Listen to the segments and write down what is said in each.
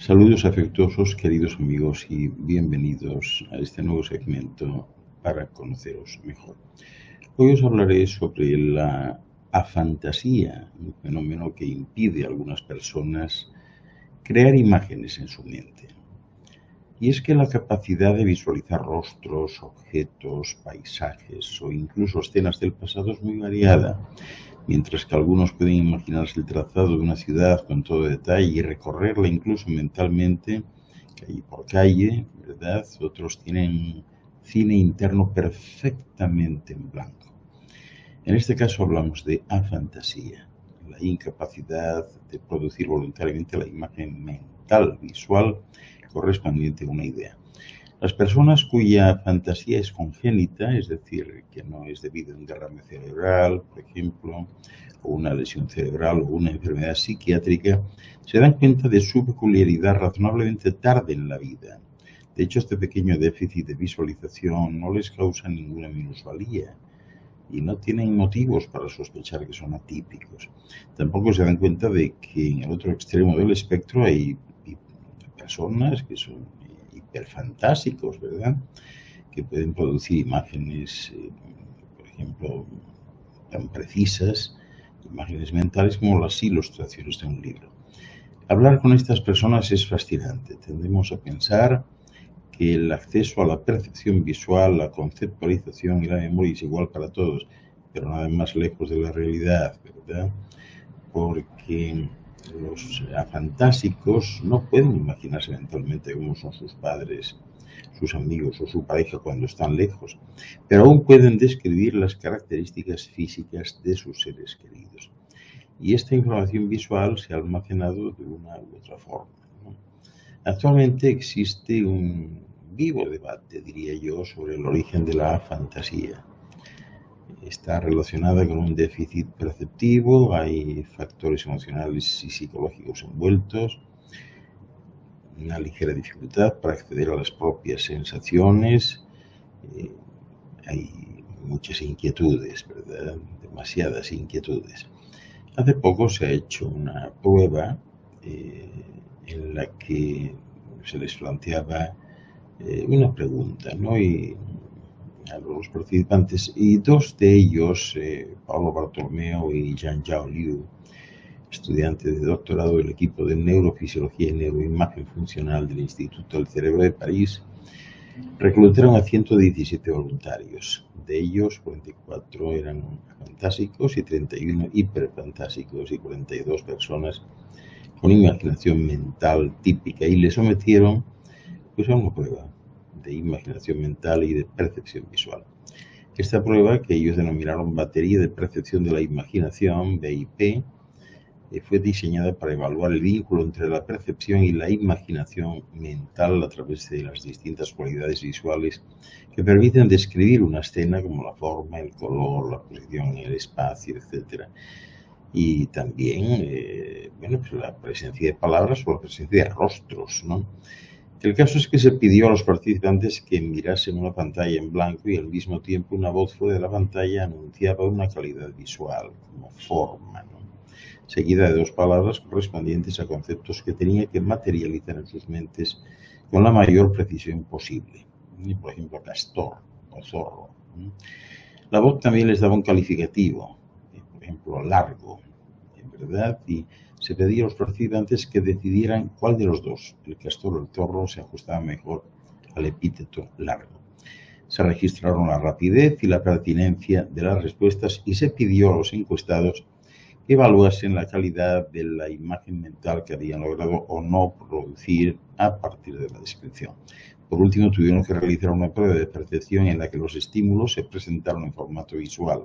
Saludos afectuosos, queridos amigos, y bienvenidos a este nuevo segmento para conoceros mejor. Hoy os hablaré sobre la afantasía, un fenómeno que impide a algunas personas crear imágenes en su mente. Y es que la capacidad de visualizar rostros, objetos, paisajes o incluso escenas del pasado es muy variada. Mientras que algunos pueden imaginarse el trazado de una ciudad con todo detalle y recorrerla incluso mentalmente, calle por calle, ¿verdad? Otros tienen cine interno perfectamente en blanco. En este caso hablamos de afantasía, la incapacidad de producir voluntariamente la imagen mental, visual, correspondiente a una idea. Las personas cuya fantasía es congénita, es decir, que no es debido a un derrame cerebral, por ejemplo, o una lesión cerebral o una enfermedad psiquiátrica, se dan cuenta de su peculiaridad razonablemente tarde en la vida. De hecho, este pequeño déficit de visualización no les causa ninguna minusvalía y no tienen motivos para sospechar que son atípicos. Tampoco se dan cuenta de que en el otro extremo del espectro hay personas que son hiperfantásicos, ¿verdad? Que pueden producir imágenes, por ejemplo, tan precisas, imágenes mentales como las ilustraciones de un libro. Hablar con estas personas es fascinante. Tendemos a pensar que el acceso a la percepción visual, la conceptualización y la memoria es igual para todos, pero nada más lejos de la realidad, ¿verdad? Porque los afantásicos no pueden imaginarse mentalmente cómo son sus padres, sus amigos o su pareja cuando están lejos, pero aún pueden describir las características físicas de sus seres queridos. Y esta información visual se ha almacenado de una u otra forma, ¿no? Actualmente existe un vivo debate, diría yo, sobre el origen de la fantasía. Está relacionada con un déficit perceptivo, hay factores emocionales y psicológicos envueltos, una ligera dificultad para acceder a las propias sensaciones, hay muchas inquietudes, ¿verdad? Demasiadas inquietudes. Hace poco se ha hecho una prueba en la que se les planteaba una pregunta, ¿no? Y a los participantes, y dos de ellos, Pablo Bartolomeo y Jean-Yao Liu, estudiantes de doctorado del equipo de Neurofisiología y Neuroimagen Funcional del Instituto del Cerebro de París, reclutaron a 117 voluntarios. De ellos, 44 eran fantásicos y 31 hiperfantásicos y 42 personas con imaginación mental típica, y les sometieron pues, a una prueba de imaginación mental y de percepción visual. Esta prueba, que ellos denominaron Batería de Percepción de la Imaginación, BIP, fue diseñada para evaluar el vínculo entre la percepción y la imaginación mental a través de las distintas cualidades visuales que permiten describir una escena, como la forma, el color, la posición en el espacio, etc. Y también pues la presencia de palabras o la presencia de rostros, ¿no? El caso es que se pidió a los participantes que mirasen una pantalla en blanco y al mismo tiempo una voz fuera de la pantalla anunciaba una calidad visual, como forma, ¿no? Seguida de dos palabras correspondientes a conceptos que tenía que materializar en sus mentes con la mayor precisión posible. Por ejemplo, castor o zorro. La voz también les daba un calificativo, por ejemplo, largo, ¿verdad? Y se pedía a los participantes que decidieran cuál de los dos, el castor o el zorro, se ajustaba mejor al epíteto largo. Se registraron la rapidez y la pertinencia de las respuestas y se pidió a los encuestados que evaluasen la calidad de la imagen mental que habían logrado o no producir a partir de la descripción. Por último, tuvieron que realizar una prueba de percepción en la que los estímulos se presentaron en formato visual.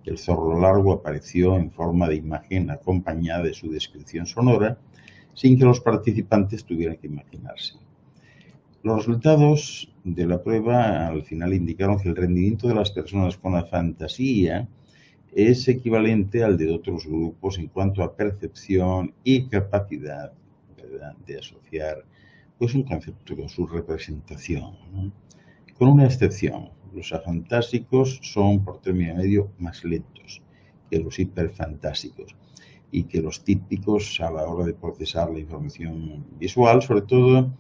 El zorro largo apareció en forma de imagen acompañada de su descripción sonora, sin que los participantes tuvieran que imaginarse. Los resultados de la prueba al final indicaron que el rendimiento de las personas con la fantasía es equivalente al de otros grupos en cuanto a percepción y capacidad, ¿verdad?, de asociar pues, un concepto con su representación, ¿no? Con una excepción. Los afantásicos son por término medio más lentos que los hiperfantásicos. y que los típicos a la hora de procesar la información visual, sobre todo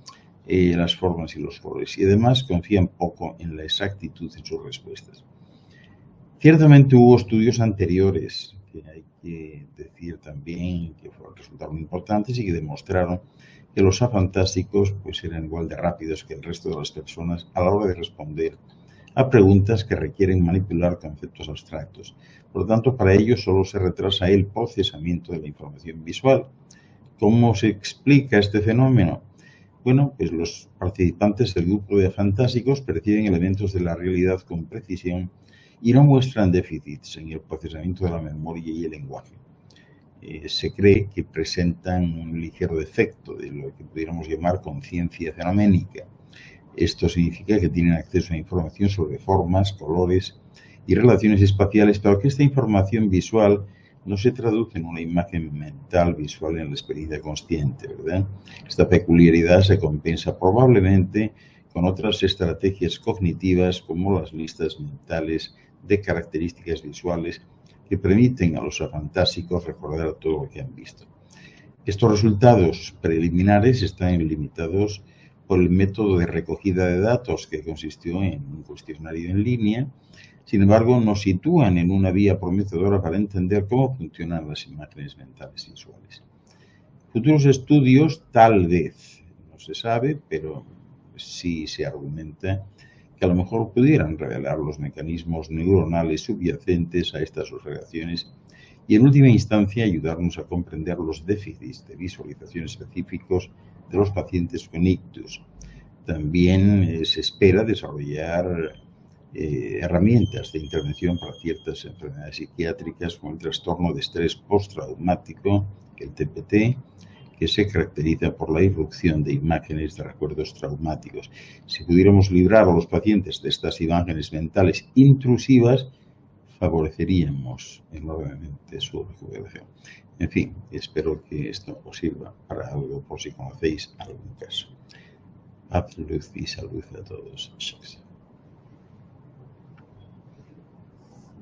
las formas y los colores, y además confían poco en la exactitud en sus respuestas. Ciertamente hubo estudios anteriores, que hay que decir también que resultaron importantes y que demostraron que los afantásticos pues, eran igual de rápidos que el resto de las personas a la hora de responder a preguntas que requieren manipular conceptos abstractos. Por lo tanto, para ellos solo se retrasa el procesamiento de la información visual. ¿Cómo se explica este fenómeno? Bueno, pues los participantes del grupo de afantásicos perciben elementos de la realidad con precisión y no muestran déficits en el procesamiento de la memoria y el lenguaje. Se cree que presentan un ligero defecto de lo que pudiéramos llamar conciencia fenoménica. Esto significa que tienen acceso a información sobre formas, colores y relaciones espaciales, pero que esta información visual no se traduce en una imagen mental visual en la experiencia consciente, ¿verdad? Esta peculiaridad se compensa probablemente con otras estrategias cognitivas como las listas mentales de características visuales que permiten a los afantásicos recordar todo lo que han visto. Estos resultados preliminares están limitados por el método de recogida de datos que consistió en un cuestionario en línea. Sin embargo, nos sitúan en una vía prometedora para entender cómo funcionan las imágenes mentales visuales. Futuros estudios, tal vez, no se sabe, pero sí se argumenta que a lo mejor pudieran revelar los mecanismos neuronales subyacentes a estas relaciones y en última instancia ayudarnos a comprender los déficits de visualización específicos de los pacientes con ictus. También se espera desarrollar herramientas de intervención para ciertas enfermedades psiquiátricas como el trastorno de estrés postraumático, el TPT, que se caracteriza por la irrupción de imágenes de recuerdos traumáticos. Si pudiéramos librar a los pacientes de estas imágenes mentales intrusivas, favoreceríamos enormemente su recuperación. En fin, espero que esto os sirva para algo por si conocéis algún caso. Haz luz y salud a todos.